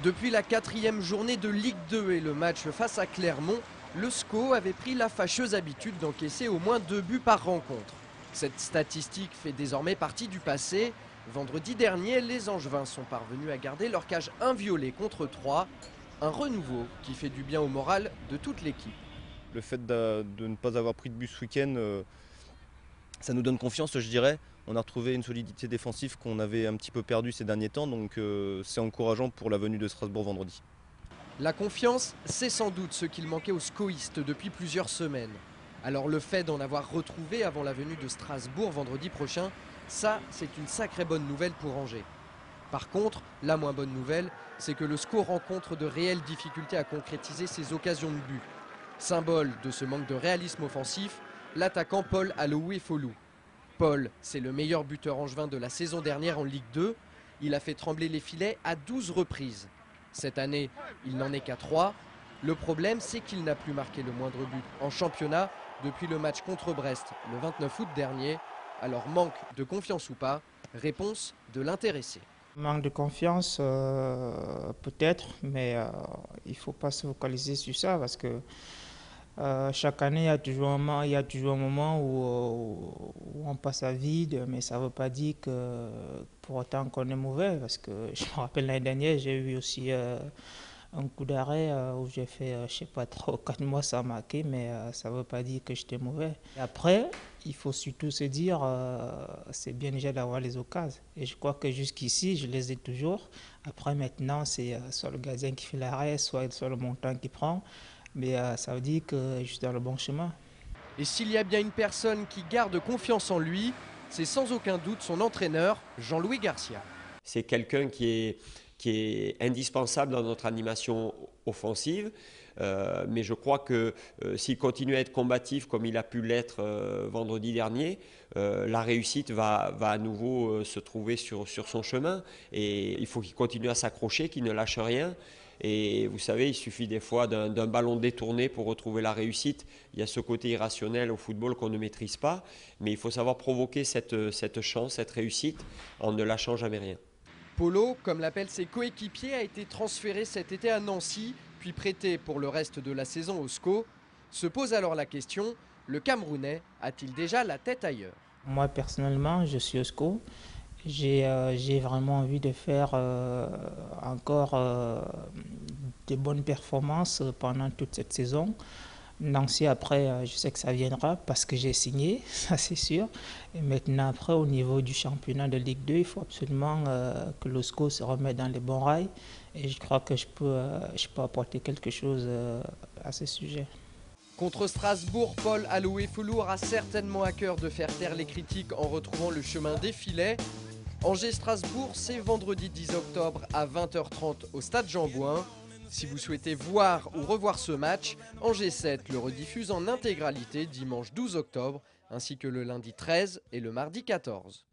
Depuis la 4e journée de Ligue 2 et le match face à Clermont, le SCO avait pris la fâcheuse habitude d'encaisser au moins 2 buts par rencontre. Cette statistique fait désormais partie du passé. Vendredi dernier, les Angevins sont parvenus à garder leur cage inviolée contre 3. Un renouveau qui fait du bien au moral de toute l'équipe. Le fait de ne pas avoir pris de but ce week-end, ça nous donne confiance, je dirais. On a retrouvé une solidité défensive qu'on avait un petit peu perdue ces derniers temps, donc c'est encourageant pour la venue de Strasbourg vendredi. La confiance, c'est sans doute ce qu'il manquait aux scoïstes depuis plusieurs semaines. Alors le fait d'en avoir retrouvé avant la venue de Strasbourg vendredi prochain, ça, c'est une sacrée bonne nouvelle pour Angers. Par contre, la moins bonne nouvelle, c'est que le SCO rencontre de réelles difficultés à concrétiser ses occasions de but. Symbole de ce manque de réalisme offensif, l'attaquant Paul Aloué-Folou. Paul, c'est le meilleur buteur angevin de la saison dernière en Ligue 2. Il a fait trembler les filets à 12 reprises. Cette année, il n'en est qu'à 3. Le problème, c'est qu'il n'a plus marqué le moindre but en championnat depuis le match contre Brest le 29 août dernier. Alors manque de confiance ou pas, réponse de l'intéressé. Manque de confiance, peut-être, mais il ne faut pas se focaliser sur ça parce que chaque année, il y a toujours un moment où on passe à vide, mais ça ne veut pas dire que pour autant qu'on est mauvais. Parce que je me rappelle l'année dernière, j'ai eu aussi un coup d'arrêt où j'ai fait, je ne sais pas, 3 ou 4 mois sans marquer, mais ça ne veut pas dire que j'étais mauvais. Et après, il faut surtout se dire, c'est bien déjà d'avoir les occasions. Et je crois que jusqu'ici, je les ai toujours. Après, maintenant, c'est soit le gardien qui fait l'arrêt, soit le montant qui prend. Mais ça veut dire que je suis dans le bon chemin. Et s'il y a bien une personne qui garde confiance en lui, c'est sans aucun doute son entraîneur, Jean-Louis Garcia. C'est quelqu'un qui est indispensable dans notre animation offensive, mais je crois que s'il continue à être combatif comme il a pu l'être vendredi dernier, la réussite va à nouveau se trouver sur son chemin et il faut qu'il continue à s'accrocher, qu'il ne lâche rien. Et vous savez, il suffit des fois d'un ballon détourné pour retrouver la réussite. Il y a ce côté irrationnel au football qu'on ne maîtrise pas, mais il faut savoir provoquer cette chance, cette réussite en ne lâchant jamais rien. Polo, comme l'appellent ses coéquipiers, a été transféré cet été à Nancy, puis prêté pour le reste de la saison au SCO. Se pose alors la question, le Camerounais a-t-il déjà la tête ailleurs? Moi, personnellement, je suis au SCO. J'ai vraiment envie de faire encore de bonnes performances pendant toute cette saison. Nancy, après, je sais que ça viendra parce que j'ai signé, ça c'est sûr. Et maintenant, après, au niveau du championnat de Ligue 2, il faut absolument que le SCO se remette dans les bons rails. Et je crois que je peux apporter quelque chose à ce sujet. Contre Strasbourg, Paul Aloué-Folou aura certainement à cœur de faire taire les critiques en retrouvant le chemin des filets. Angers-Strasbourg, c'est vendredi 10 octobre à 20h30 au stade Jean-Bouin. Si vous souhaitez voir ou revoir ce match, Angers 7 le rediffuse en intégralité dimanche 12 octobre, ainsi que le lundi 13 et le mardi 14.